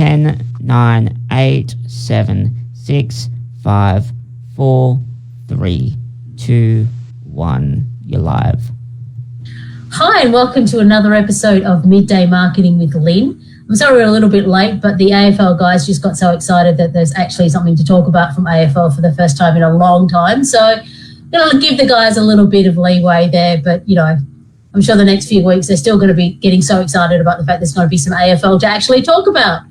10, 9, 8, 7, 6, 5, 4, 3, 2, 1. You're live. Hi, and welcome to another episode of Midday Marketing with Lynn. I'm sorry we're a little bit late, but the AFL guys just got so excited that there's actually something to talk about from AFL for the first time in a long time. So I'm going to give the guys a little bit of leeway there, but, you know, I'm sure the next few weeks they're still going to be getting so excited about the fact there's going to be some AFL to actually talk about.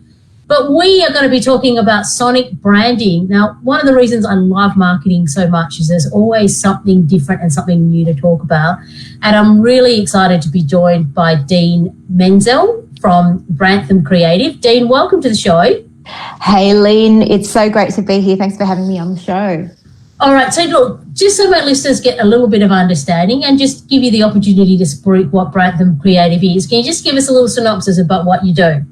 But we are going to be talking about sonic branding. Now, one of the reasons I love marketing so much is there's always something different and something new to talk about. And I'm really excited to be joined by Dene Menzel from Branthem Creative. Dene, welcome to the show. Hey, Lynn. It's so great to be here. Thanks for having me on the show. All right. So, look, just so my listeners get a little bit of understanding and just give you the opportunity to speak what Branthem Creative is, can you just give us a little synopsis about what you do?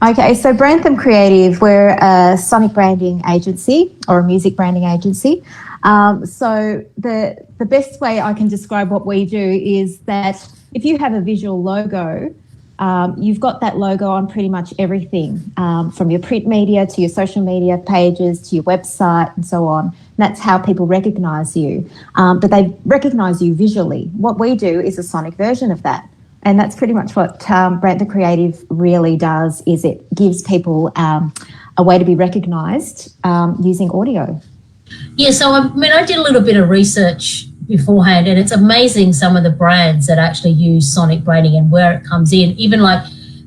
Okay, so Branthem Creative, we're a sonic branding agency or a music branding agency. So the best way I can describe what we do is that if you have a visual logo, you've got that logo on pretty much everything, from your print media to your social media pages to your website and so on. And that's how people recognise you. But they recognise you visually. What we do is a sonic version of that. And that's pretty much what Branthem Creative really does, is it gives people a way to be recognised using audio. Yeah, so I did a little bit of research beforehand, and it's amazing some of the brands that actually use sonic branding and where it comes in. Even like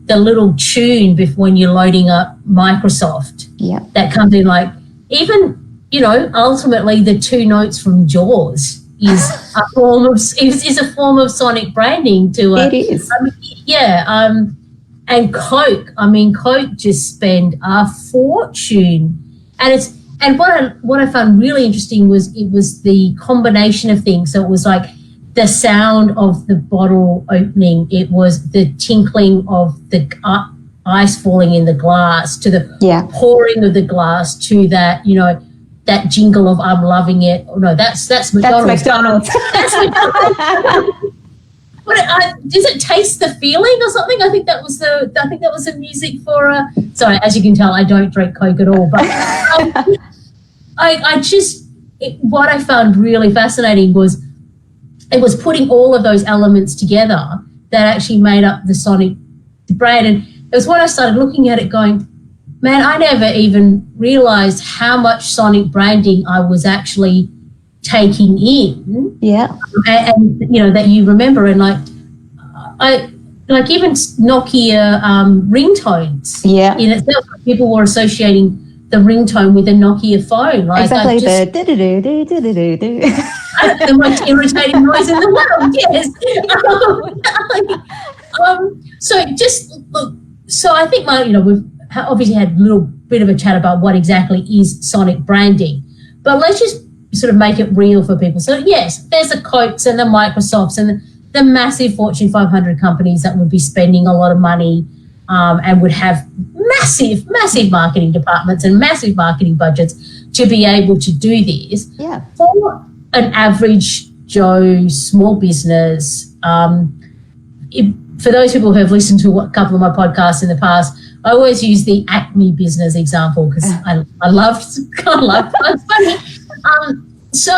the little tune when you're loading up Microsoft, that comes in, like even, you know, ultimately the two notes from Jaws is a form of sonic branding to it is. And Coke. I mean, Coke just spend a fortune, and what I found really interesting was it was the combination of things. So it was like the sound of the bottle opening, it was the tinkling of the ice falling in the glass, to the pouring of the glass, to that, you know, that jingle of "I'm loving it." Oh, no, that's McDonald's. That's McDonald's. Does it taste the feeling or something? I think that was the music for. Sorry, as you can tell, I don't drink Coke at all. But what I found really fascinating was it was putting all of those elements together that actually made up the sonic brand. And it was when I started looking at it, going, man, I never even realised how much sonic branding I was actually taking in. Yeah. And you know, that you remember, and even Nokia ringtones. Yeah. In itself, people were associating the ringtone with a Nokia phone. Like, exactly. The do-do-do-do-do-do-do. The most irritating noise in the world, yes. So I think we've obviously had a little bit of a chat about what exactly is sonic branding, but let's just sort of make it real for people. So yes, there's the Cokes and the Microsofts and the massive Fortune 500 companies that would be spending a lot of money and would have massive marketing departments and massive marketing budgets to be able to do this. Yeah. For an average Joe small business, for those people who have listened to a couple of my podcasts in the past, I always use the Acme business example because I love it's funny. So,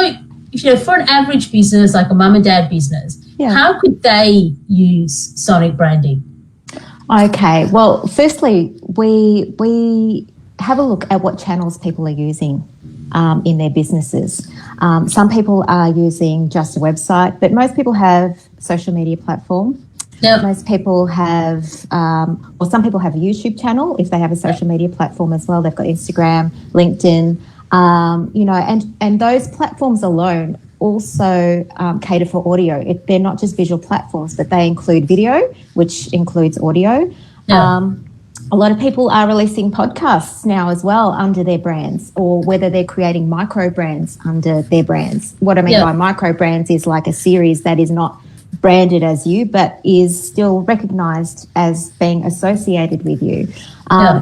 you know, for an average business like a mum and dad business, how could they use sonic branding? Okay, well, firstly, we have a look at what channels people are using in their businesses. Some people are using just a website, but most people have social media platform. Yep. Most people have, or some people have a YouTube channel if they have a social media platform as well. They've got Instagram, LinkedIn, you know, and those platforms alone also cater for audio. They're not just visual platforms, but they include video, which includes audio. Yeah. A lot of people are releasing podcasts now as well under their brands, or whether they're creating micro brands under their brands. What I mean by micro brands is like a series that is not branded as you, but is still recognised as being associated with you.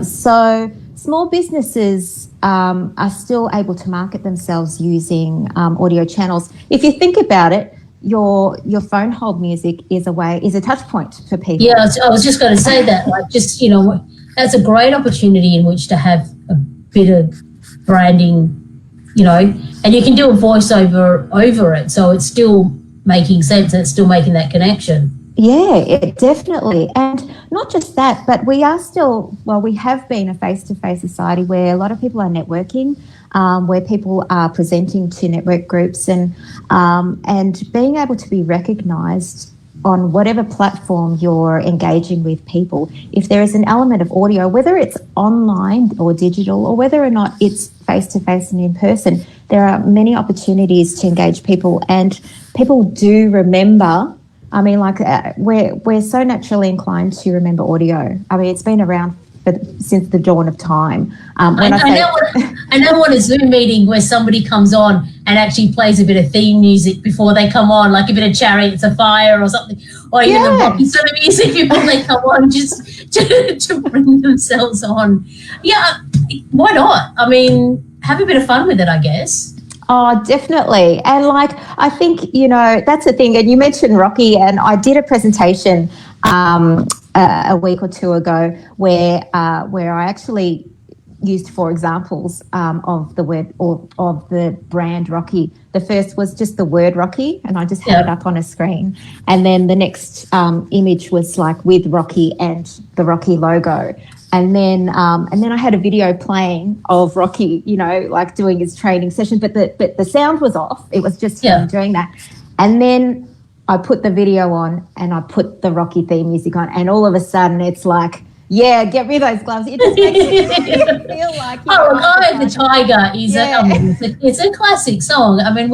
So small businesses are still able to market themselves using audio channels. If you think about it, your phone hold music is a touch point for people. Yeah, I was just going to say that. Like, just, you know, that's a great opportunity in which to have a bit of branding, you know, and you can do a voiceover over it, so it's still making sense and it's still making that connection. Yeah, it definitely. And not just that, but we are still, well, we have been a face-to-face society where a lot of people are networking, where people are presenting to network groups and being able to be recognised on whatever platform you're engaging with people. If there is an element of audio, whether it's online or digital or whether or not it's face-to-face and in person, there are many opportunities to engage people, and people do remember. I mean, like we're so naturally inclined to remember audio. I mean, it's been around since the dawn of time. I know what a Zoom meeting where somebody comes on and actually plays a bit of theme music before they come on, like a bit of Chariots of Fire or something, or even the rocky sort of music before they come on, just to bring themselves on. Yeah, why not? I mean, have a bit of fun with it, I guess. Oh, definitely. And like, I think, you know, that's the thing. And you mentioned Rocky, and I did a presentation a week or two ago where I actually used 4 examples of the word or of the brand Rocky. The first was just the word Rocky, and I just had it up on a screen. And then the next image was like with Rocky and the Rocky logo. And then I had a video playing of Rocky, you know, like doing his training session, but the sound was off. It was just him doing that. And then I put the video on and I put the Rocky theme music on, and all of a sudden it's like, yeah, get me those gloves. It just makes you feel like Eye of the Tiger is it's a classic song. I mean,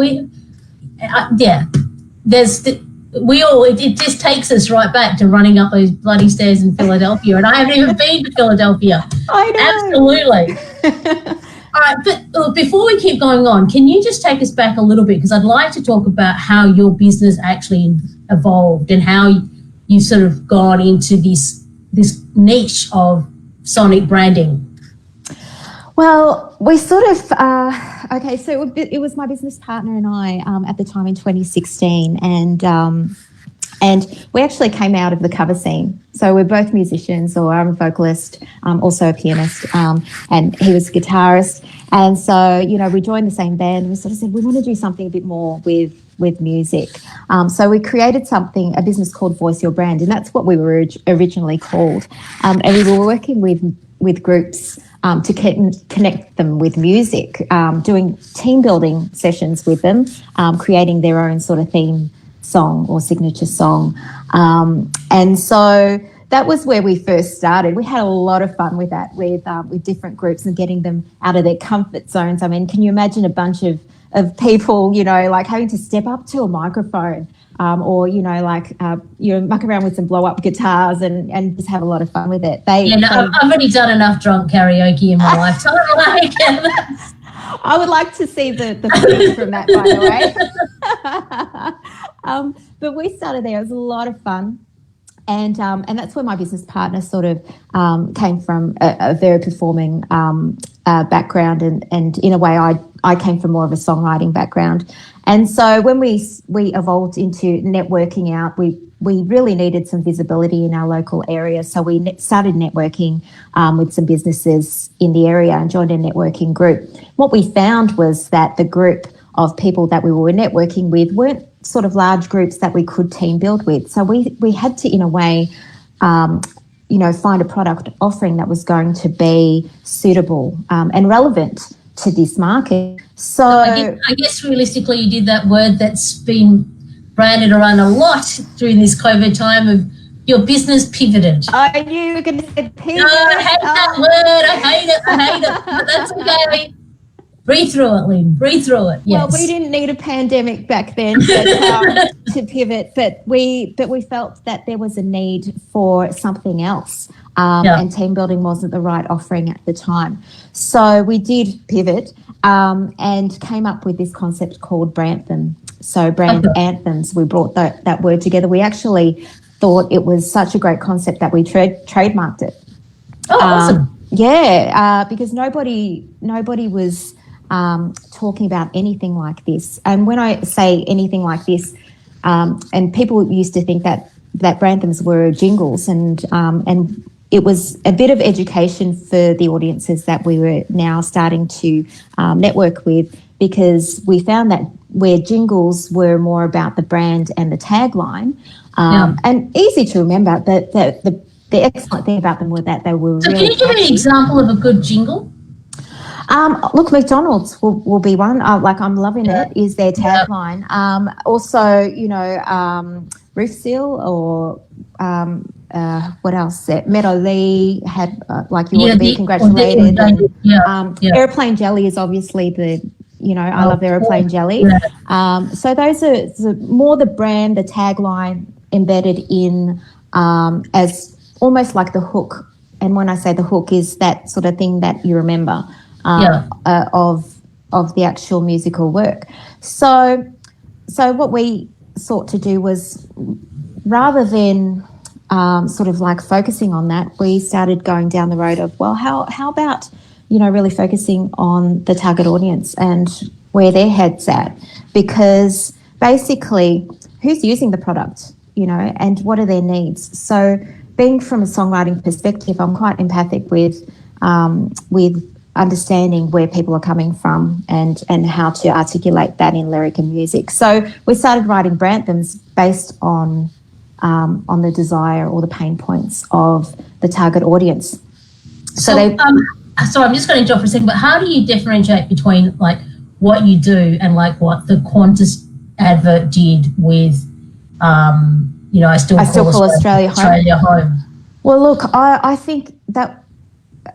it just takes us right back to running up those bloody stairs in Philadelphia, and I haven't even been to Philadelphia. I know. Absolutely. All right, but before we keep going on, can you just take us back a little bit, because I'd like to talk about how your business actually evolved and how you sort of gone into this niche of sonic branding. Well, we sort of, so it was my business partner and I at the time in 2016, and we actually came out of the cover scene. So we're both musicians, or I'm a vocalist, also a pianist, and he was a guitarist. And so, you know, we joined the same band, and we sort of said, we want to do something a bit more with music. So we created a business called Voice Your Brand, and that's what we were originally called. And we were working with groups to connect them with music, doing team building sessions with them, creating their own sort of theme song or signature song. And so that was where we first started. We had a lot of fun with that, with different groups and getting them out of their comfort zones. I mean, can you imagine a bunch of people, you know, like having to step up to a microphone or, you know, like, muck around with some blow-up guitars and just have a lot of fun with it. I've already done enough drunk karaoke in my lifetime. I would like to see the footage from that, by the way. But we started there. It was a lot of fun. And that's where my business partner sort of came from, a very performing background, and in a way I came from more of a songwriting background. And so when we evolved into networking out, we really needed some visibility in our local area. So we started networking with some businesses in the area and joined a networking group. What we found was that the group of people that we were networking with weren't sort of large groups that we could team build with. So we had to, in a way, find a product offering that was going to be suitable and relevant to this market. So I guess realistically you did that word that's been branded around a lot during this COVID time of your business pivoted. I knew you were going to say pivot. No, I hate that word. I hate it. But that's okay. Breathe through it, Lynn. Breathe through it. Yes. Well, we didn't need a pandemic back then to pivot, but we felt that there was a need for something else, and team building wasn't the right offering at the time. So we did pivot and came up with this concept called Branthem. So brand anthems. We brought that word together. We actually thought it was such a great concept that we trademarked it. Oh, awesome! Because nobody was talking about anything like this. And when I say anything like this, and people used to think that Branthams were jingles, and it was a bit of education for the audiences that we were now starting to network with, because we found that where jingles were more about the brand and the tagline, and easy to remember, but the excellent thing about them were that they were so really can you give me an example of a good jingle? Look, McDonald's will be one. I'm loving it, is their tagline. Also, you know, Roof Seal, or what else? Meadow Lee had like you ought to be congratulated. Airplane Jelly is obviously I love Airplane Jelly. So those are more the brand, the tagline embedded in as almost like the hook. And when I say the hook, is that sort of thing that you remember of the actual musical work. So what we sought to do was, rather than sort of like focusing on that, we started going down the road of, well, how about, you know, really focusing on the target audience and where their head's at, because basically who's using the product, you know, and what are their needs. So being from a songwriting perspective, I'm quite empathic with understanding where people are coming from and how to articulate that in lyric and music. So we started writing Branthams based on the desire or the pain points of the target audience. So I'm just going to jump for a second, but how do you differentiate between like what you do and like what the Qantas advert did with, I still call Australia home? Well, look, I think that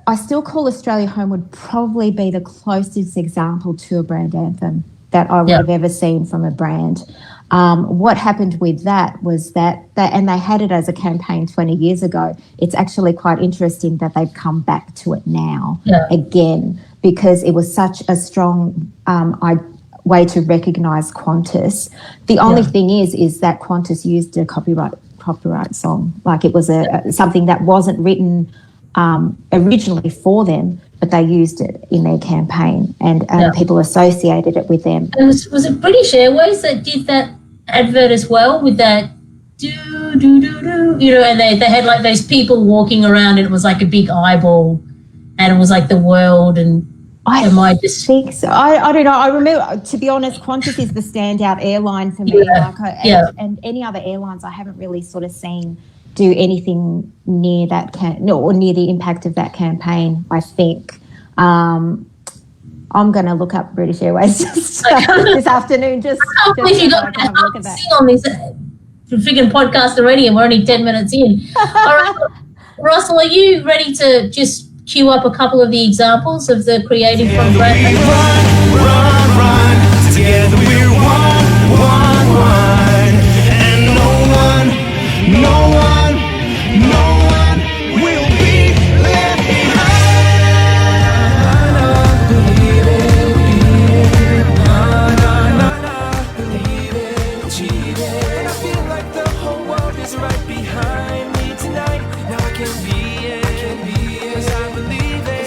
I Still Call Australia Home would probably be the closest example to a brand anthem that I would have ever seen from a brand. What happened with that was that and they had it as a campaign 20 years ago. It's actually quite interesting that they've come back to it now again, because it was such a strong way to recognise Qantas. The only thing is that Qantas used a copyright song. Like, it was something that wasn't written originally for them, but they used it in their campaign, and people associated it with them. And was it British Airways that did that advert as well, with that do, and they had like those people walking around, and it was like a big eyeball, and it was like the world, and I think so. I don't know. I remember, to be honest, Qantas is the standout airline for me. And any other airlines I haven't really sort of seen do anything near that or near the impact of that campaign, I think. I'm going to look up British Airways this afternoon. Just if you got to sing on this freaking podcast already, and we're only 10 minutes in. All right, Russell, are you ready to just cue up a couple of the examples of the creative from Branthem? Run, together we're one, and no one will be left behind. And I feel like the whole world is right behind me tonight. Now I can be it, as I believe it.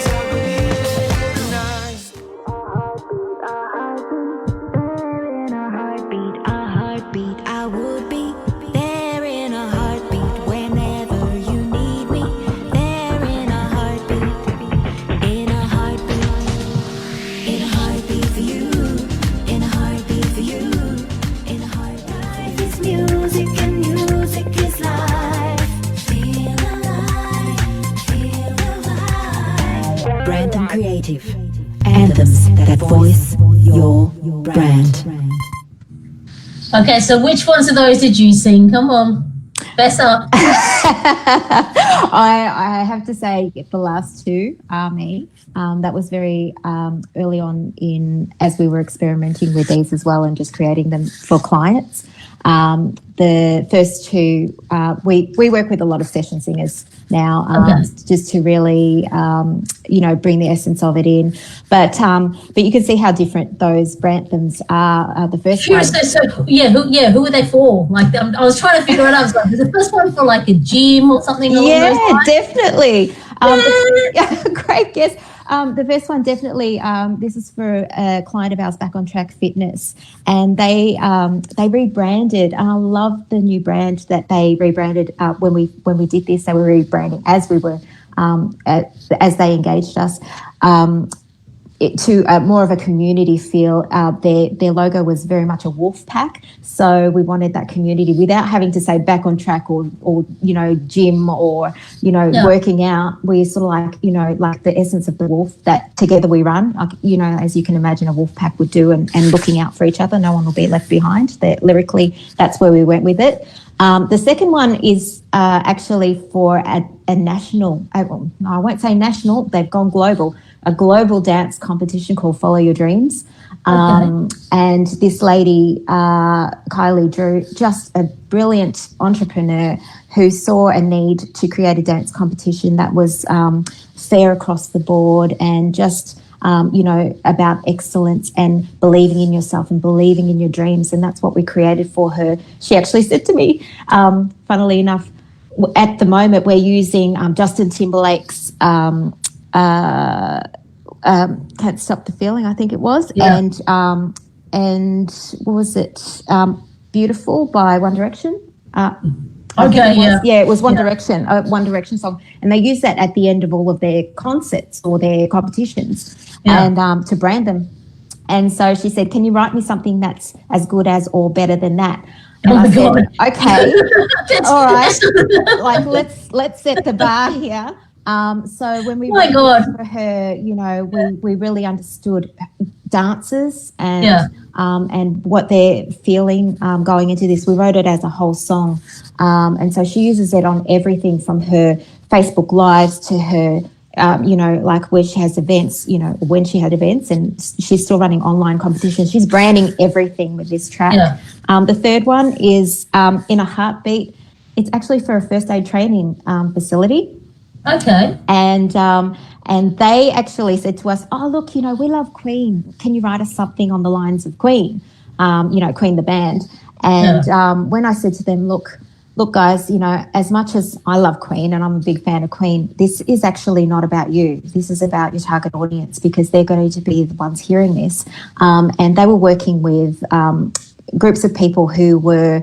A heartbeat, I would be there in a heartbeat whenever you need me. There in a heartbeat, in a heartbeat, in a heartbeat for you, in a heartbeat for you, in a heartbeat. Life is music and music is life. Feel alive, feel alive. Branthem Creative. Anthems that voice your brand. Okay, so which ones of those did you sing? Come on, fess up. I have to say the last two are me. That was very early on as we were experimenting with these as well and just creating them for clients. The first two, we work with a lot of session singers now, just to really, bring the essence of it in. But you can see how different those Branthams are. The first one. Who were they for? Like, I was trying to figure it out. I was like, was the first one for like a gym or something? Yeah, definitely. Great guess. The first one, definitely. This is for a client of ours, Back on Track Fitness, and they rebranded. And I love the new brand that they rebranded when we did this. They were rebranding as we were as they engaged us. To more of a community feel. Their logo was very much a wolf pack, so we wanted that community without having to say back on track or gym or working out. We sort of like the essence of the wolf that together we run, as you can imagine a wolf pack would do, and looking out for each other. No one will be left behind. Lyrically, that's where we went with it. The second one is actually for a national, I won't say national, they've gone global, a global dance competition called Follow Your Dreams. And this lady, Kylie Drew, just a brilliant entrepreneur who saw a need to create a dance competition that was fair across the board and just, about excellence and believing in yourself and believing in your dreams. And that's what we created for her. She actually said to me, funnily enough, at the moment we're using Justin Timberlake's Can't Stop the Feeling, I think it was, and what was it? Beautiful by One Direction. It was One Direction, One Direction song, and they use that at the end of all of their concerts or their competitions, and to brand them. And so she said, "Can you write me something that's as good as or better than that?" And I said, "Okay, all right, like let's set the bar here." So when we wrote for her, we really understood dancers and what they're feeling going into this. We wrote it as a whole song, and so she uses it on everything from her Facebook Lives to her, like where she has events, when she had events, and she's still running online competitions. She's branding everything with this track. The third one is In a Heartbeat. It's actually for a first aid training facility. Okay. And they actually said to us, "Oh, look, we love Queen. Can you write us something on the lines of Queen? Queen the band." And when I said to them, look, guys, as much as I love Queen and I'm a big fan of Queen, this is actually not about you. This is about your target audience, because they're going to be the ones hearing this." And they were working with groups of people who were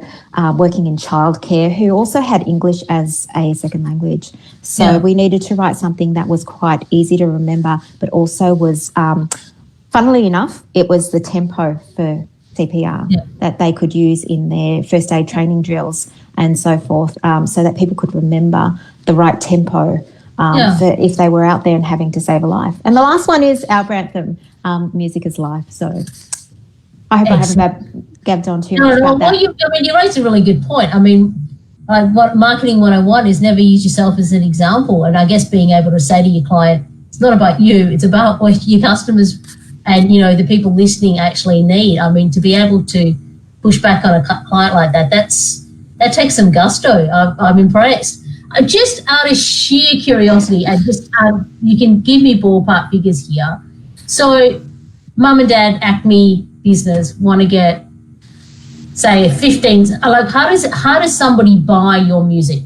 working in childcare who also had English as a second language. So we needed to write something that was quite easy to remember, but also was, funnily enough, it was the tempo for CPR that they could use in their first aid training drills and so forth, so that people could remember the right tempo for if they were out there and having to save a life. And the last one is our Branthem, Music is Life. So I hope I haven't gabbed on too much about that. You raised a really good point. I mean, what Marketing 101 is never use yourself as an example. And I guess being able to say to your client, it's not about you, it's about what your customers and, the people listening actually need. I mean, to be able to push back on a client like that, that takes some gusto. I'm impressed. Just out of sheer curiosity, and just you can give me ballpark figures here. So mum and dad, Acme business, want to get, say, 15. Like, how does somebody buy your music?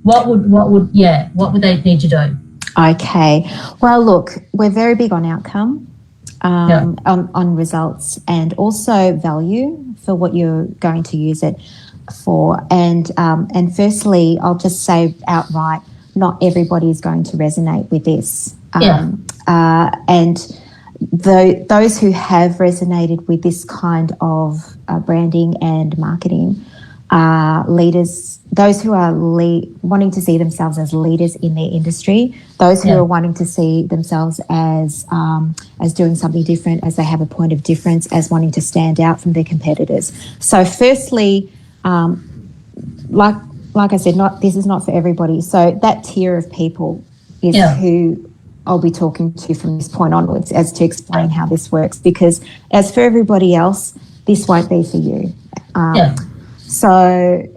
What would they need to do? Okay. Well, look, we're very big on outcome, on results, and also value for what you're going to use it for. And firstly, I'll just say outright, not everybody is going to resonate with this. And those who have resonated with this kind of branding and marketing are leaders, those who are wanting to see themselves as leaders in their industry, those who are wanting to see themselves as doing something different, as they have a point of difference, as wanting to stand out from their competitors. So firstly, like I said, this is not for everybody. So that tier of people is who I'll be talking to from this point onwards as to explain how this works, because as for everybody else, this won't be for you. So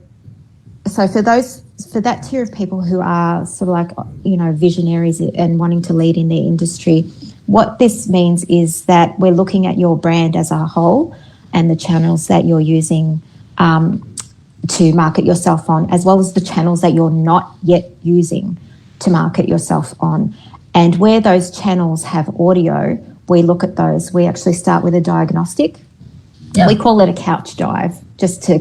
for that tier of people who are sort of like, visionaries and wanting to lead in their industry, what this means is that we're looking at your brand as a whole and the channels that you're using to market yourself on, as well as the channels that you're not yet using to market yourself on. And where those channels have audio, we look at those. We actually start with a diagnostic. Yeah. We call it a couch dive, just to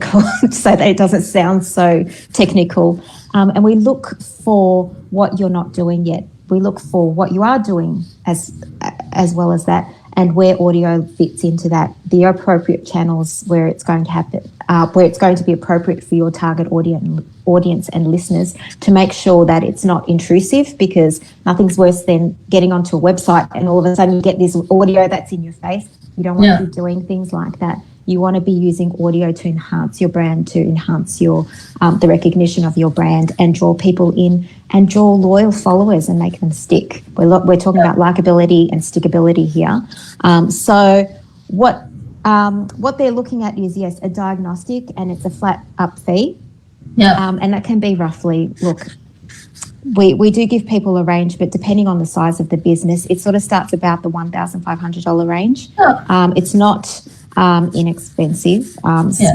so that it doesn't sound so technical. And we look for what you're not doing yet. We look for what you are doing as well as that, and where audio fits into that, the appropriate channels where it's going to happen, where it's going to be appropriate for your target audience and listeners, to make sure that it's not intrusive, because nothing's worse than getting onto a website and all of a sudden you get this audio that's in your face. You don't want to be doing things like that. You want to be using audio to enhance your brand, to enhance your the recognition of your brand, and draw people in and draw loyal followers and make them stick. We're talking about likability and stickability here. So what they're looking at is, yes, a diagnostic, and it's a flat up fee. Yeah. And that can be roughly, look, we do give people a range, but depending on the size of the business, it sort of starts about the $1,500 range. It's not inexpensive,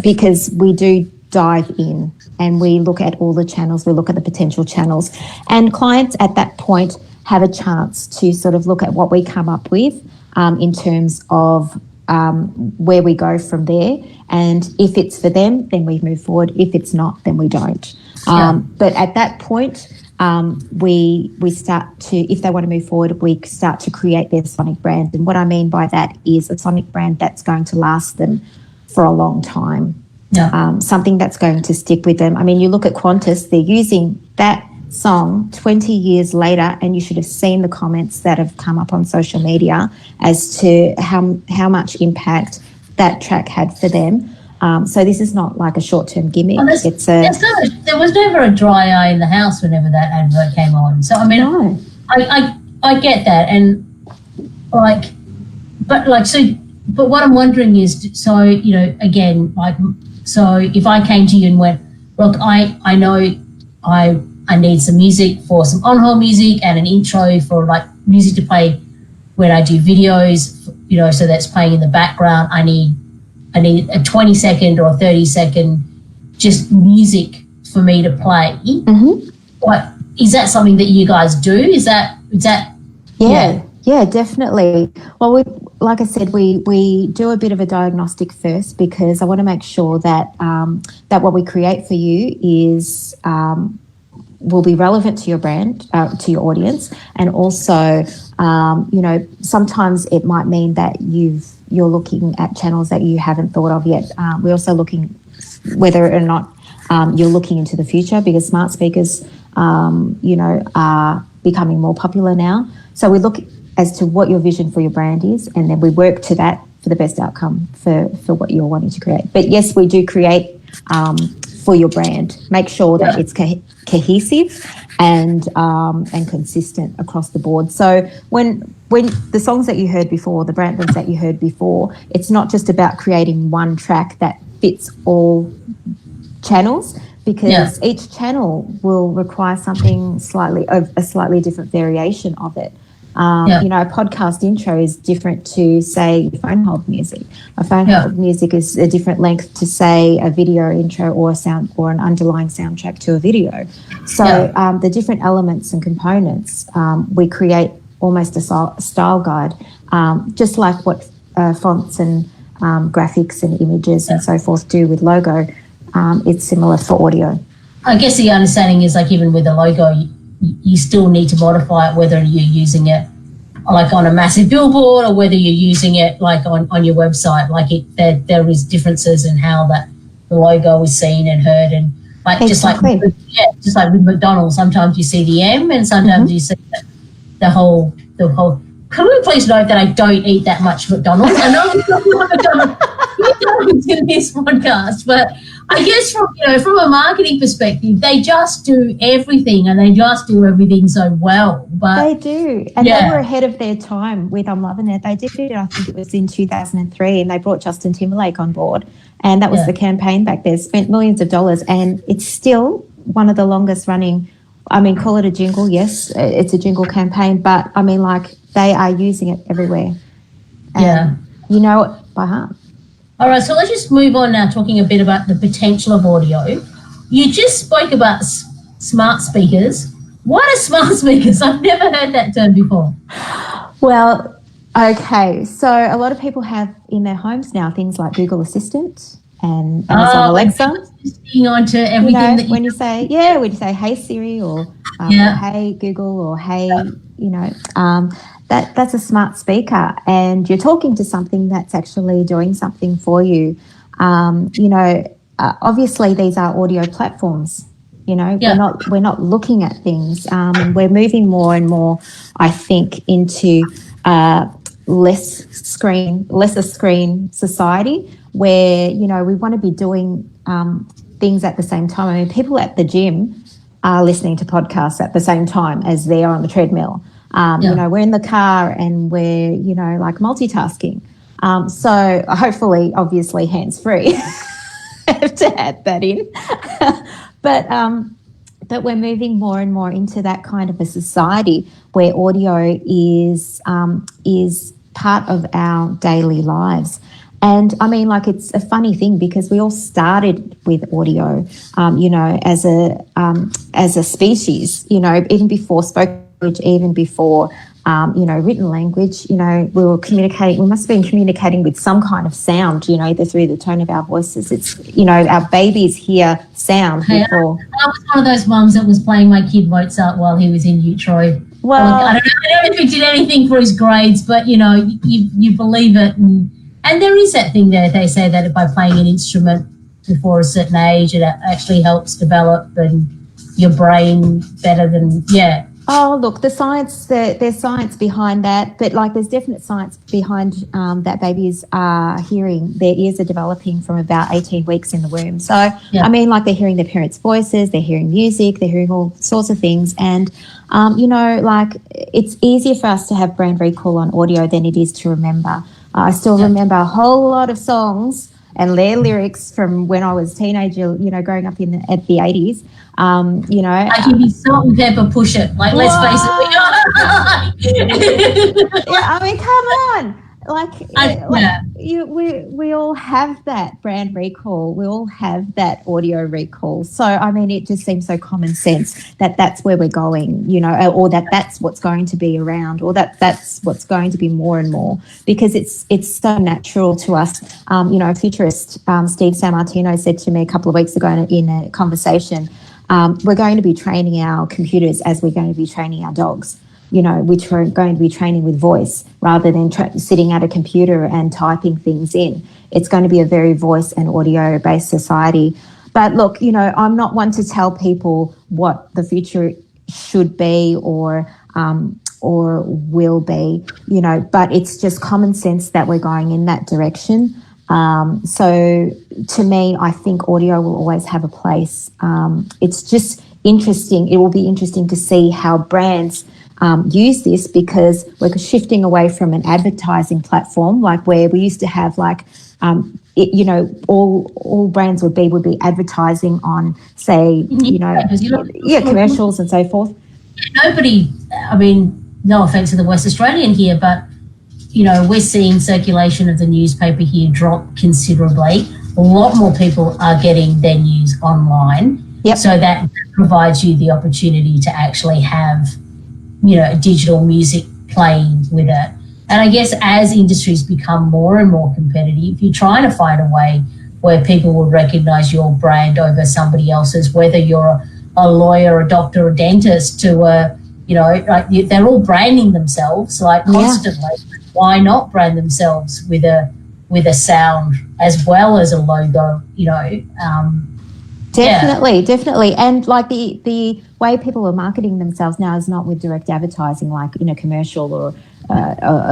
because we do dive in and we look at all the channels, we look at the potential channels, and clients at that point have a chance to sort of look at what we come up with in terms of where we go from there. And if it's for them, then we move forward. If it's not, then we don't. But at that point, we start to, if they want to move forward, we start to create their sonic brand. And what I mean by that is a sonic brand that's going to last them for a long time. Something that's going to stick with them. I mean, you look at Qantas, they're using that song 20 years later, and you should have seen the comments that have come up on social media as to how much impact that track had for them. So this is not like a short-term gimmick. There was never a dry eye in the house whenever that advert came on. So I mean, I get that, and but what I'm wondering is, so again, so if I came to you and went, look, I know I need some music for some on-hold music and an intro for music to play when I do videos, so that's playing in the background. I need a 20-second or a 30-second just music for me to play. Mm-hmm. What is that something that you guys do? Is that Yeah, definitely. Well, like I said, we do a bit of a diagnostic first, because I want to make sure that that what we create for you is will be relevant to your brand, to your audience, and also, sometimes it might mean that you're looking at channels that you haven't thought of yet. We're also looking whether or not you're looking into the future, because smart speakers, are becoming more popular now. So we look as to what your vision for your brand is, and then we work to that for the best outcome for what you're wanting to create. But yes, we do create for your brand. Make sure that it's cohesive and consistent across the board. So when the songs that you heard before, the Branthams that you heard before, it's not just about creating one track that fits all channels, because each channel will require something a slightly different variation of it. A podcast intro is different to, say, phone hold music. A phone hold music is a different length to, say, a video intro or a sound or an underlying soundtrack to a video. So the different elements and components, we create almost a style guide, just like what fonts and graphics and images and so forth do with logo. It's similar for audio. I guess the understanding is, even with a logo, you still need to modify it, whether you're using it on a massive billboard or whether you're using it on your website. There is differences in how that the logo is seen and heard, and just like with McDonald's, sometimes you see the M and sometimes you see the whole. Can we please note that I don't eat that much McDonald's? I know we're talking about McDonald's in this podcast, but I guess from a marketing perspective, they just do everything, and they just do everything so well. But they do, and they were ahead of their time with I'm Loving It. They did it, I think it was in 2003, and they brought Justin Timberlake on board, and that was the campaign back there. Spent millions of dollars, and it's still one of the longest running. I mean, call it a jingle. Yes, it's a jingle campaign, but I mean, they are using it everywhere. And you know it by heart. All right, so let's just move on now, talking a bit about the potential of audio. You just spoke about smart speakers. What are smart speakers? I've never heard that term before. Well, okay. So a lot of people have in their homes now things like Google Assistant and Amazon Alexa. Listening on to everything that when you say, hey Siri or hey Google or hey, that's a smart speaker, and you're talking to something that's actually doing something for you. Obviously these are audio platforms. We're not looking at things. We're moving more and more, I think, into lesser screen society where, we want to be doing things at the same time. I mean, people at the gym are listening to podcasts at the same time as they are on the treadmill. We're in the car and we're, like multitasking. So hopefully, obviously, hands-free. I have to add that in. But we're moving more and more into that kind of a society where audio is part of our daily lives. And I mean, like, it's a funny thing because we all started with audio, as a species, even before spoken language, even before written language. We were communicating. We must have been communicating with some kind of sound, either through the tone of our voices. It's, our babies hear sound before. I was one of those mums that was playing my kid Mozart while he was in utero. Well, I don't know if he did anything for his grades, but you believe it, and there is that thing there. They say that by playing an instrument before a certain age, it actually helps develop your brain better than Oh, look, there's science behind that, but like there's definite science behind that babies are hearing, their ears are developing from about 18 weeks in the womb. So, I mean, like they're hearing their parents' voices, they're hearing music, they're hearing all sorts of things. And, like it's easier for us to have brand recall on audio than it is to remember. I still remember a whole lot of songs and their lyrics from when I was a teenager, growing up at the 80s. I can be salt and pepper, push it. Like, let's face it. I mean, come on. We all have that brand recall. We all have that audio recall. So, I mean, it just seems so common sense that that's where we're going, or that's what's going to be around, or that's what's going to be more and more, because it's so natural to us. Futurist Steve Sammartino said to me a couple of weeks ago in a conversation, we're going to be training our computers as we're going to be training our dogs. Which are going to be training with voice rather than sitting at a computer and typing things in. It's going to be a very voice and audio-based society. But look, I'm not one to tell people what the future should be or will be, but it's just common sense that we're going in that direction. So to me, I think audio will always have a place. It's just interesting. It will be interesting to see how brands use this, because we're shifting away from an advertising platform, like where we used to have all brands would be advertising on, say, commercials and so forth. Nobody, I mean, no offence to the West Australian here, but, we're seeing circulation of the newspaper here drop considerably. A lot more people are getting their news online. Yep. So that provides you the opportunity to actually have digital music playing with it. And I guess as industries become more and more competitive, you're trying to find a way where people will recognise your brand over somebody else's, whether you're a lawyer, a doctor, a dentist, they're all branding themselves constantly. Yeah. Why not brand themselves with a sound as well as a logo, Definitely. And like the way people are marketing themselves now is not with direct advertising, like commercial or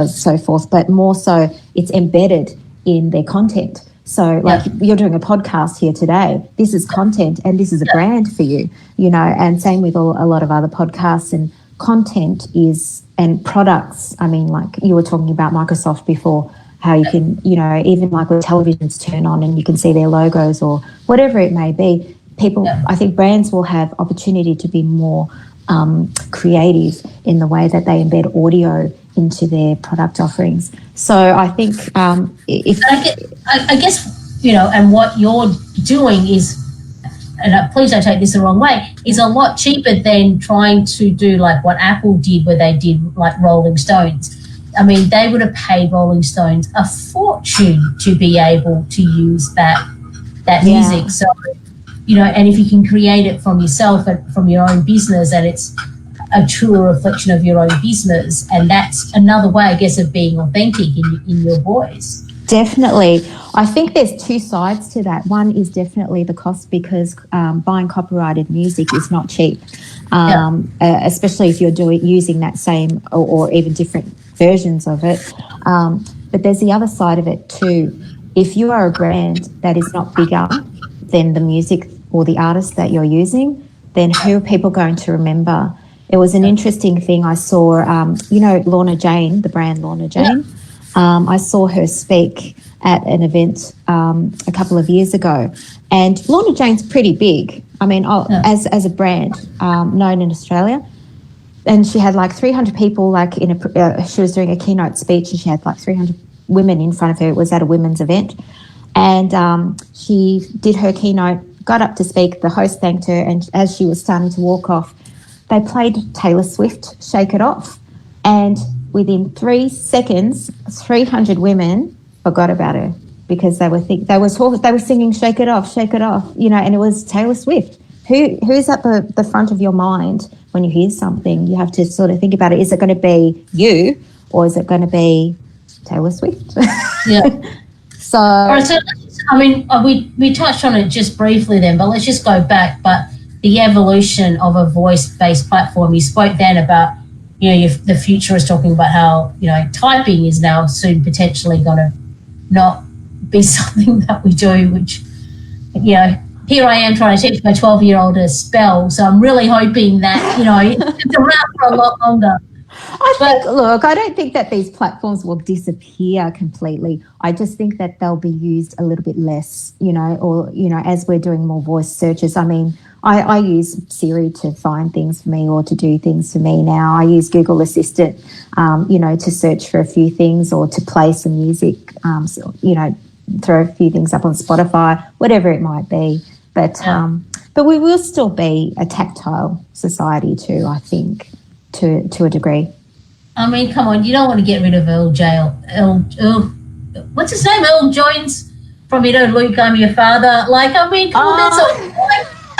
so forth, but more so it's embedded in their content. So you're doing a podcast here today. This is content and this is a brand for you, and same with a lot of other podcasts and content and products. I mean, like you were talking about Microsoft before, how you can, even like when televisions turn on and you can see their logos or whatever it may be, I think brands will have opportunity to be more creative in the way that they embed audio into their product offerings. So I think I guess, and what you're doing is and please don't take this the wrong way, is a lot cheaper than trying to do like what Apple did, where they did like Rolling Stones. I mean, they would have paid Rolling Stones a fortune to be able to use that music. So, you know, and if you can create it from yourself and from your own business, and it's a truer reflection of your own business, and that's another way, I guess, of being authentic in your voice. Definitely. I think there's two sides to that. One is definitely the cost, because buying copyrighted music is not cheap, especially if you're using that same or even different versions of it. But there's the other side of it too. If you are a brand that is not bigger than the music or the artist that you're using, then who are people going to remember? It was an interesting thing I saw, you know, Lorna Jane, the brand Lorna Jane. I saw her speak at an event a couple of years ago, and Lorna Jane's pretty big. I mean, as a brand known in Australia, and she had like 300 people. Like she was doing a keynote speech, and she had like 300 women in front of her. It was at a women's event, and she did her keynote, got up to speak. The host thanked her, and as she was starting to walk off, they played Taylor Swift, "Shake It Off," and within 3 seconds, 300 women forgot about her because they were singing "Shake It Off, Shake It Off," you know, and it was Taylor Swift. Who's at the front of your mind when you hear something? You have to sort of think about it. Is it going to be you, or is it going to be Taylor Swift? Yeah. So, all right, so I mean, we touched on it just briefly then, but let's just go back. But the evolution of a voice-based platform, you spoke then about, you know, the future is talking about how, you know, typing is now soon potentially going to not be something that we do, which, you know, here I am trying to teach my 12-year-old to spell. So I'm really hoping that, you know, it's around for a lot longer. I don't think that these platforms will disappear completely. I just think that they'll be used a little bit less, you know, or, you know, as we're doing more voice searches. I mean, I use Siri to find things for me or to do things for me now. I use Google Assistant, you know, to search for a few things or to play some music, so, you know, throw a few things up on Spotify, whatever it might be. But we will still be a tactile society too, I think, to a degree. I mean, come on, you don't want to get rid of Earl, what's his name? Earl Jones from, you know, Luke, I'm Your Father. Like, I mean, come on, that's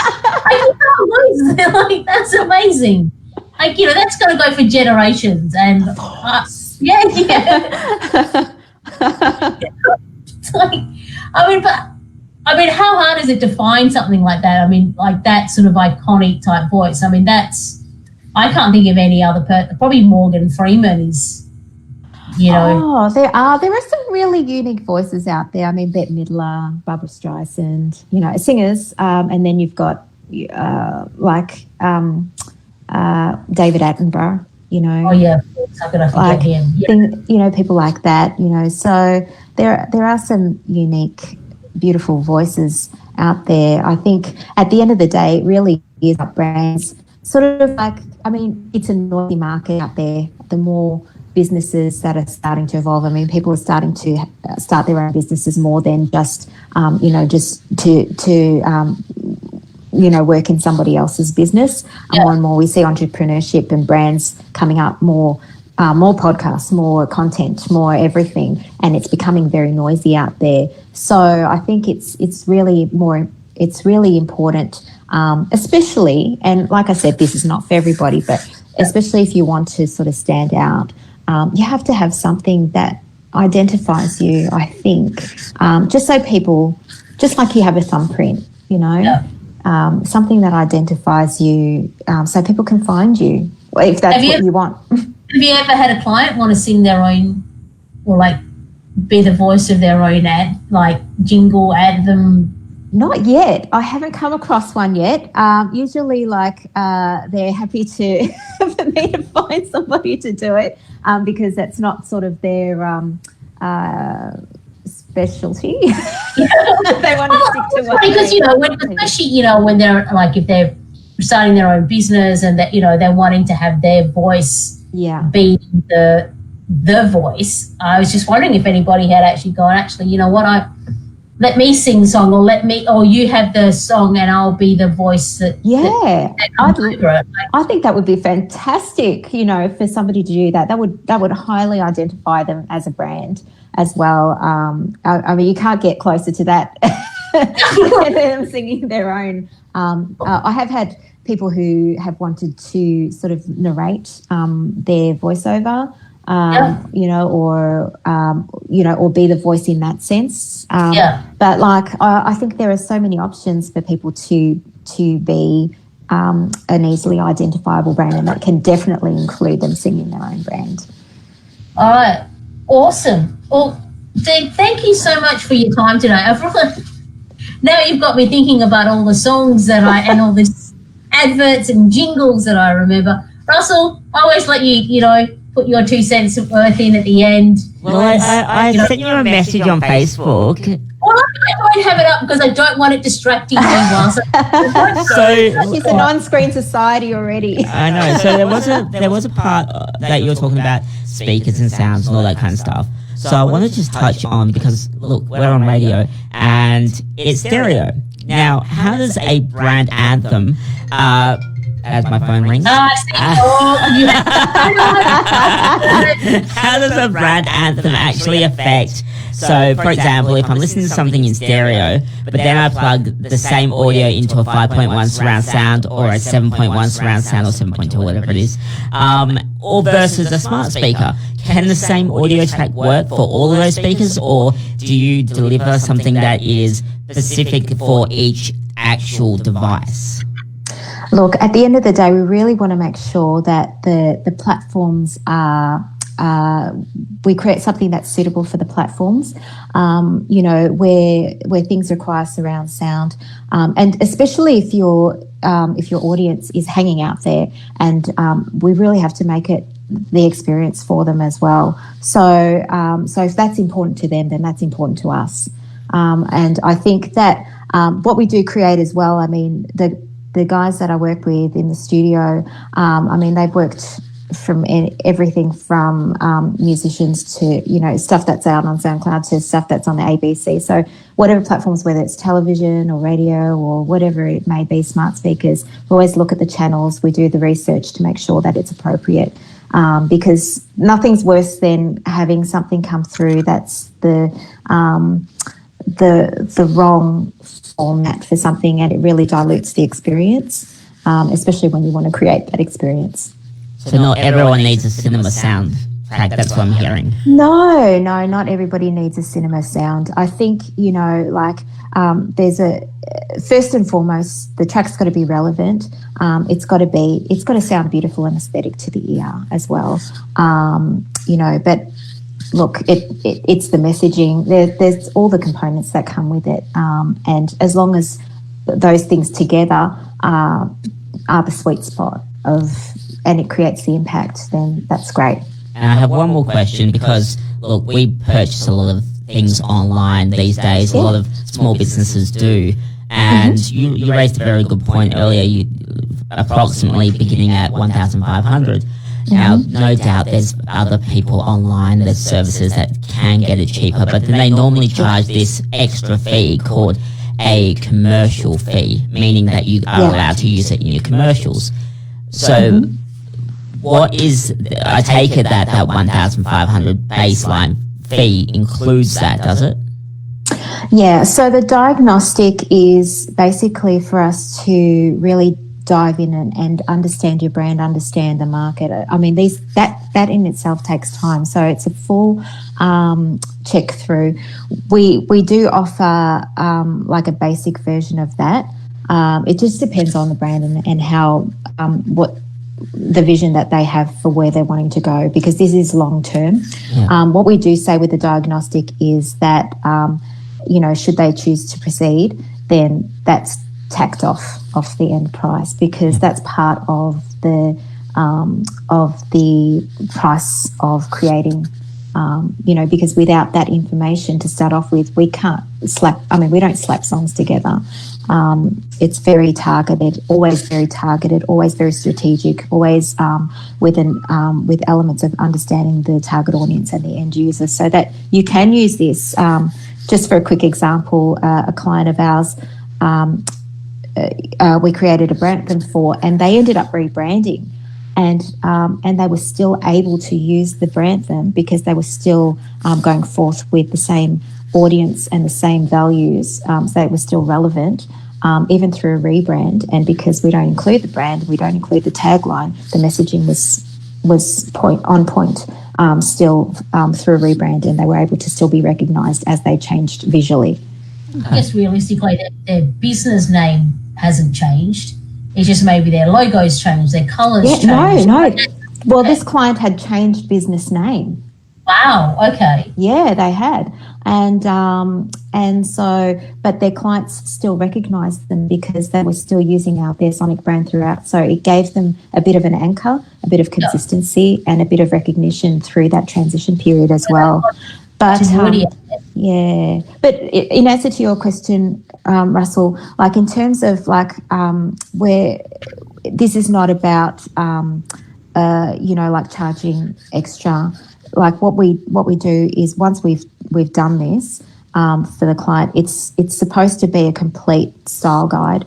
I can't lose. Like, that's amazing. Like, you know, that's going to go for generations. And yeah. It's like, I mean, how hard is it to find something like that? I mean, like that sort of iconic type voice. I mean, I can't think of any other person. Probably Morgan Freeman is, you know. Oh, there are some really unique voices out there. I mean, Bette Midler, Barbara Streisand, you know, singers. And then you've got David Attenborough, you know. Oh, yeah. How could I forget him? Yeah. You know, people like that, you know. So there are some unique, beautiful voices out there. I think at the end of the day, it really is about brands. Sort of like, I mean, it's a noisy market out there. The more businesses that are starting to evolve, I mean, people are starting to start their own businesses more than just, you know, just to you know, work in somebody else's business. More and more we see entrepreneurship and brands coming up, more podcasts, more content, more everything, and it's becoming very noisy out there. So I think it's really important, especially, and like I said, this is not for everybody, but especially if you want to sort of stand out, you have to have something that identifies you, I think, just so people, just like you have a thumbprint, you know, something that identifies you, so people can find you if that's what you want. Have you ever had a client want to sing their own, or like be the voice of their own ad, like jingle, anthem? Not yet. I haven't come across one yet. Usually, like, they're happy to for me to find somebody to do it, because that's not sort of their specialty. They want to stick to what. Because, you know, especially, you know, when they're like, if they're starting their own business and that, you know, they're wanting to have their voice be the voice. I was just wondering if anybody had actually gone, you know what, let me sing the song, or you have the song and I'll be the voice that comes over it. I think that would be fantastic, for somebody to do that. That would highly identify them as a brand as well. I mean, you can't get closer to that than them singing their own. I have had people who have wanted to sort of narrate their voiceover, or be the voice in that sense. But I think there are so many options for people to be an easily identifiable brand, and that can definitely include them singing their own brand. All right, awesome. Well, Dee, thank you so much for your time today. Now you've got me thinking about all the songs and all this adverts and jingles that I remember. Russell, I always let you, put your 2 cents worth in at the end. Well, I sent you a message on Facebook. Well, I don't have it up because I don't want it distracting me whilst it's an on-screen society already. I know. So there was a part that you were talking about speakers and sounds and all that kind of stuff. So I want to just touch on, because look, we're on radio and it's stereo. Now, how does a brand anthem, as my phone rings, how does a brand anthem actually affect? So, for example, if I'm listening to something in stereo, but then I plug the same audio into a 5.1 surround sound or a 7.1 surround sound or 7.2, whatever it is, or versus a smart speaker, can the same audio track work for all of those speakers, or do you deliver something that is specific for each actual device? Look, at the end of the day, we really want to make sure that the platforms are, we create something that's suitable for the platforms, where things require surround sound, and especially if your audience is hanging out there, and we really have to make it the experience for them as well. So if that's important to them, then that's important to us. And I think that what we do create as well, I mean, the guys that I work with in the studio, they've worked from everything from musicians to, stuff that's out on SoundCloud to stuff that's on the ABC. So whatever platforms, whether it's television or radio or whatever it may be, smart speakers, we always look at the channels. We do the research to make sure that it's appropriate, because nothing's worse than having something come through that's the wrong format for something, and it really dilutes the experience, especially when you want to create that experience. So not everyone needs a cinema sound track, that's what I'm hearing. No, not everybody needs a cinema sound. I think, there's first and foremost, the track's got to be relevant. It's got to sound beautiful and aesthetic to the ear as well. But look, it's the messaging. There's all the components that come with it, and as long as those things together are the sweet spot and it creates the impact, then that's great. And I have one more question, because look, we purchase a lot of things online these days. A lot of small businesses do, and you raised a very good point earlier. You approximately beginning at 1,500. Now, no doubt there's other people online, there's services that can get it cheaper, but then they normally charge this extra fee called a commercial fee, meaning that you are allowed to use it in your commercials. So what is, I take it that 1,500 baseline fee includes that, does it? Yeah, so the diagnostic is basically for us to really dive in and understand your brand, understand the market. I mean, that in itself takes time. So it's a full check through. We do offer like a basic version of that. It just depends on the brand and how what the vision that they have for where they're wanting to go, because this is long term. Yeah. What we do say with the diagnostic is that should they choose to proceed, then that's tacked off the end price, because that's part of the price of creating, because without that information to start off with, we don't slap songs together. It's very targeted, always very strategic, always with elements of understanding the target audience and the end user, so that you can use this just for a quick example, a client of ours, we created a Branthem for, and they ended up rebranding, and they were still able to use the Branthem because they were still going forth with the same audience and the same values, so it was still relevant. Even through a rebrand, and because we don't include the brand, we don't include the tagline, the messaging was on point still through a rebrand, and they were able to still be recognised as they changed visually. I guess realistically, their business name hasn't changed. It's just maybe their logos changed, their colours changed. No. Well, this client had changed business name. Wow. Okay. Yeah, they had. And so, but their clients still recognised them because they were still using their Sonic brand throughout. So it gave them a bit of an anchor, a bit of consistency, and a bit of recognition through that transition period as well. But yeah, but in answer to your question, Russell, like in terms of like where this is not about like charging extra. Like what we do is once we've done this for the client, it's supposed to be a complete style guide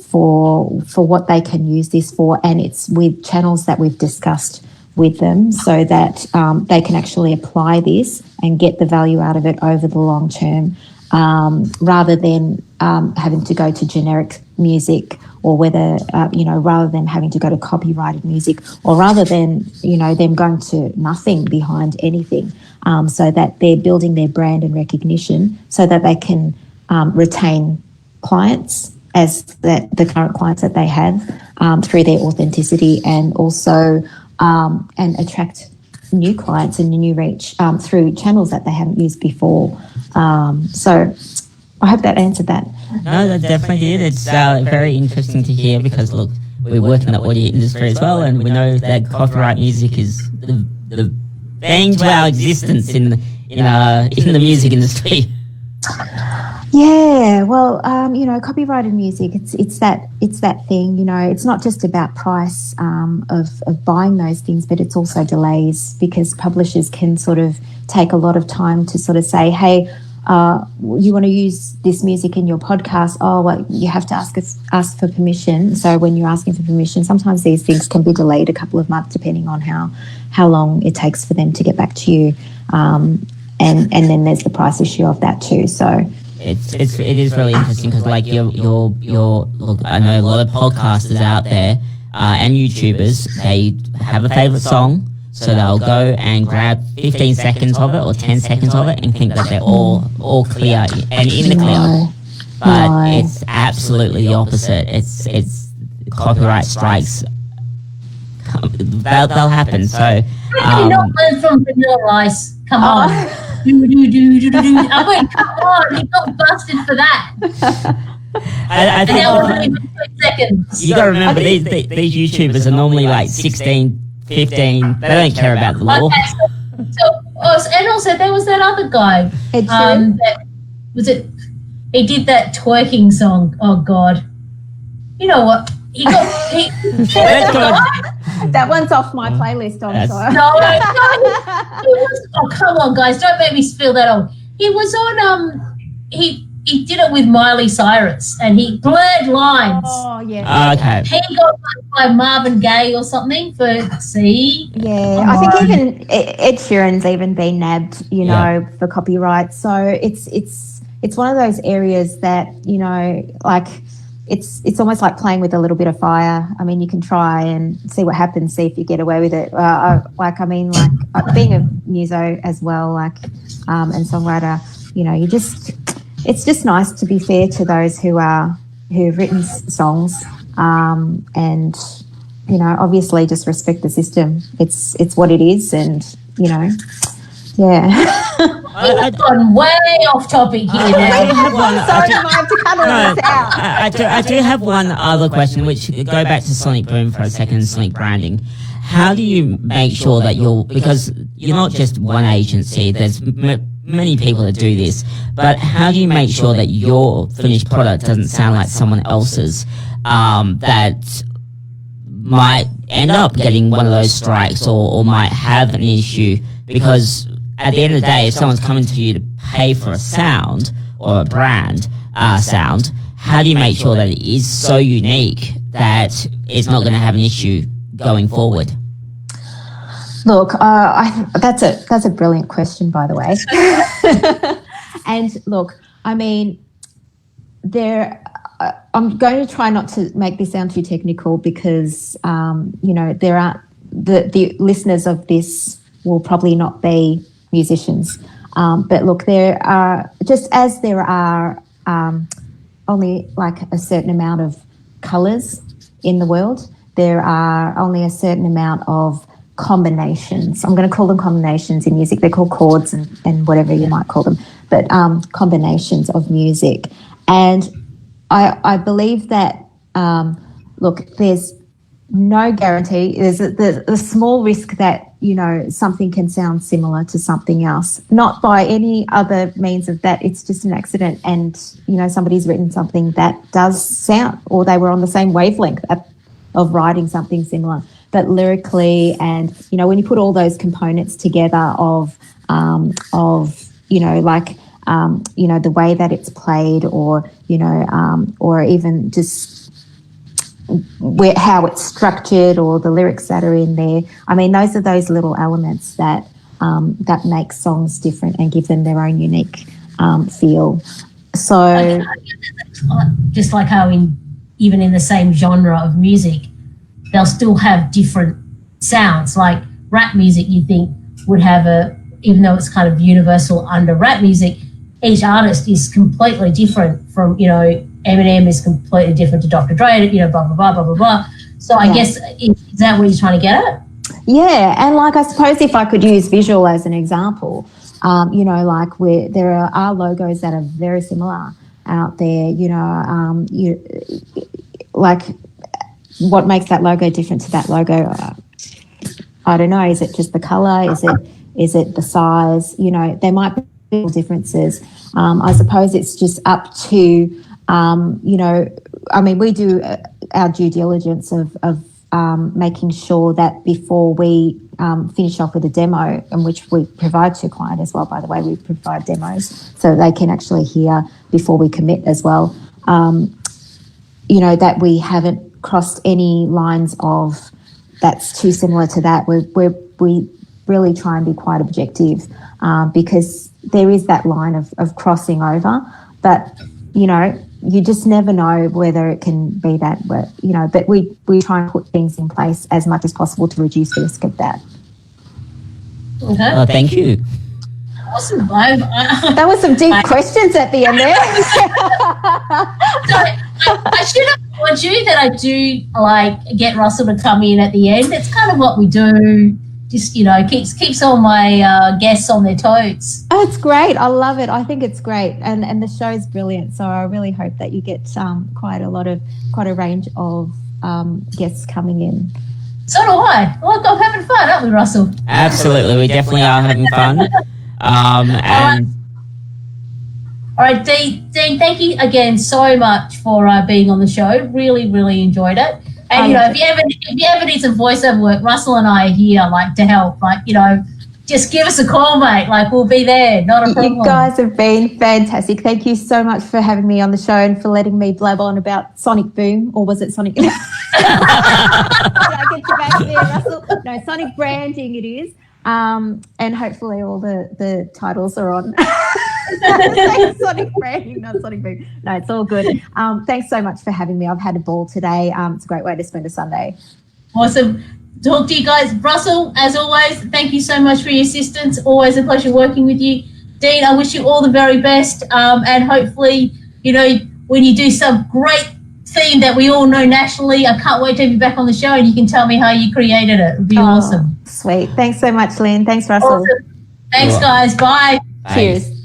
for what they can use this for, and it's with channels that we've discussed with them so that they can actually apply this and get the value out of it over the long term, rather than having to go to generic music, or whether, rather than having to go to copyrighted music, or rather than, them going to nothing behind anything, so that they're building their brand and recognition so that they can retain clients as the current clients that they have through their authenticity, and also and attract new clients and new reach through channels that they haven't used before. So I hope that answered that. No, that definitely did. It's very interesting to hear because, look, we work in the audio industry as well, and we know that copyright music is the bane to our existence in the music industry. Yeah, well, copyrighted music, it's that thing, it's not just about price of buying those things, but it's also delays, because publishers can sort of take a lot of time to sort of say, hey, you want to use this music in your podcast? Oh, well, you have to ask for permission. So when you're asking for permission, sometimes these things can be delayed a couple of months depending on how long it takes for them to get back to you. And then there's the price issue of that too. So it is really interesting because, like, your look, I know a lot of podcasters out there and YouTubers, they have a favourite song. So they'll go and grab 15 seconds of it or 10 seconds of it and think that they're all clear and in the clear. But it's absolutely the opposite. It's copyright strikes. They'll happen. So how can you not learn from Vanilla Ice? Come on. I went, come on, you got busted for that. I think now we're only 15 seconds. You got to remember these YouTubers are normally like 16, 15, they don't care about the law. And also there was that other guy. He did that twerking song. Oh God. You know what? That one's off my playlist. I'm sorry. No. Oh, come on, guys. Don't make me spill that on. He was on he did it with Miley Cyrus, and he blurred lines. Oh, yeah. Okay. He got by Marvin Gaye or something for C. Yeah, I think even Ed Sheeran's even been nabbed, for copyright. So it's one of those areas that, like it's almost like playing with a little bit of fire. I mean, you can try and see what happens, see if you get away with it. Being a muso as well, and songwriter, it's just nice to be fair to those who've written songs, and obviously just respect the system. It's what it is, and yeah. We've gone way off topic here now. I do have one other question, which go back to Sonic Boom for a second, Sonic branding. How do you make sure that because you're not just one agency, there's many people that do this, but how do you make sure that your finished product doesn't sound like someone else's, that might end up getting one of those strikes or might have an issue? Because at the end of the day, if someone's coming to you to pay for a sound or a brand sound, how do you make sure that it is so unique that it's not going to have an issue going forward? Look, that's a brilliant question, by the way. And look, I mean, I'm going to try not to make this sound too technical because, there are the listeners of this will probably not be musicians. But look, there are, just as there are only like a certain amount of colours in the world, there are only a certain amount of combinations. I'm going to call them combinations in music. They're called chords and whatever you might call them, but combinations of music. And I believe that, look, there's no guarantee. There's a small risk that, something can sound similar to something else, not by any other means of that. It's just an accident and, somebody's written something that does sound, or they were on the same wavelength of writing something similar. But lyrically and, when you put all those components together of the way that it's played or even just how it's structured or the lyrics that are in there. I mean, those are those little elements that make songs different and give them their own unique feel. So just like how even in the same genre of music, they'll still have different sounds. Like rap music, you think would have even though it's kind of universal under rap music, each artist is completely different from, Eminem is completely different to Dr. Dre, blah, blah, blah, blah, blah, blah. So I guess, is that what you're trying to get at? Yeah, and like I suppose if I could use visual as an example, there are logos that are very similar out there, like what makes that logo different to that logo? I don't know. Is it just the colour? Is it the size? There might be differences. I suppose it's just up to, we do our due diligence of making sure that before we finish off with a demo, in which we provide to a client as well, by the way, we provide demos so they can actually hear before we commit as well, that we haven't crossed any lines of that's too similar to that. We really try and be quite objective because there is that line of crossing over, but you just never know whether it can be that, but we try and put things in place as much as possible to reduce the risk of that. Okay. Oh, thank you. Awesome. That was some deep questions at the end there. I should have warned you that I do get Russell to come in at the end. It's kind of what we do. Just, keeps all my guests on their toes. Oh, it's great. I love it. I think it's great. And the show's brilliant. So I really hope that you get quite a range of guests coming in. So do I. Look, I'm having fun, aren't we, Russell? Absolutely. We definitely are having fun. All right, Dean, thank you again so much for being on the show. Really, really enjoyed it. And, if you ever need some voiceover work, Russell and I are here, to help. Just give us a call, mate. We'll be there. Not a problem. You guys have been fantastic. Thank you so much for having me on the show and for letting me blab on about Sonic Boom, or was it Sonic? Did I get you back there, Russell? No, Sonic Branding it is. And hopefully all the titles are on. Sonic Branding, not Sonic Boom. No, it's all good. Thanks so much for having me. I've had a ball today. It's a great way to spend a Sunday. Awesome. Talk to you guys. Russell, as always, thank you so much for your assistance. Always a pleasure working with you. Dean, I wish you all the very best. And hopefully, when you do some great theme that we all know nationally, I can't wait to have you back on the show and you can tell me how you created it. It would be awesome. Sweet. Thanks so much, Lynn. Thanks, Russell. Awesome. Thanks, guys. Bye. Bye. Cheers.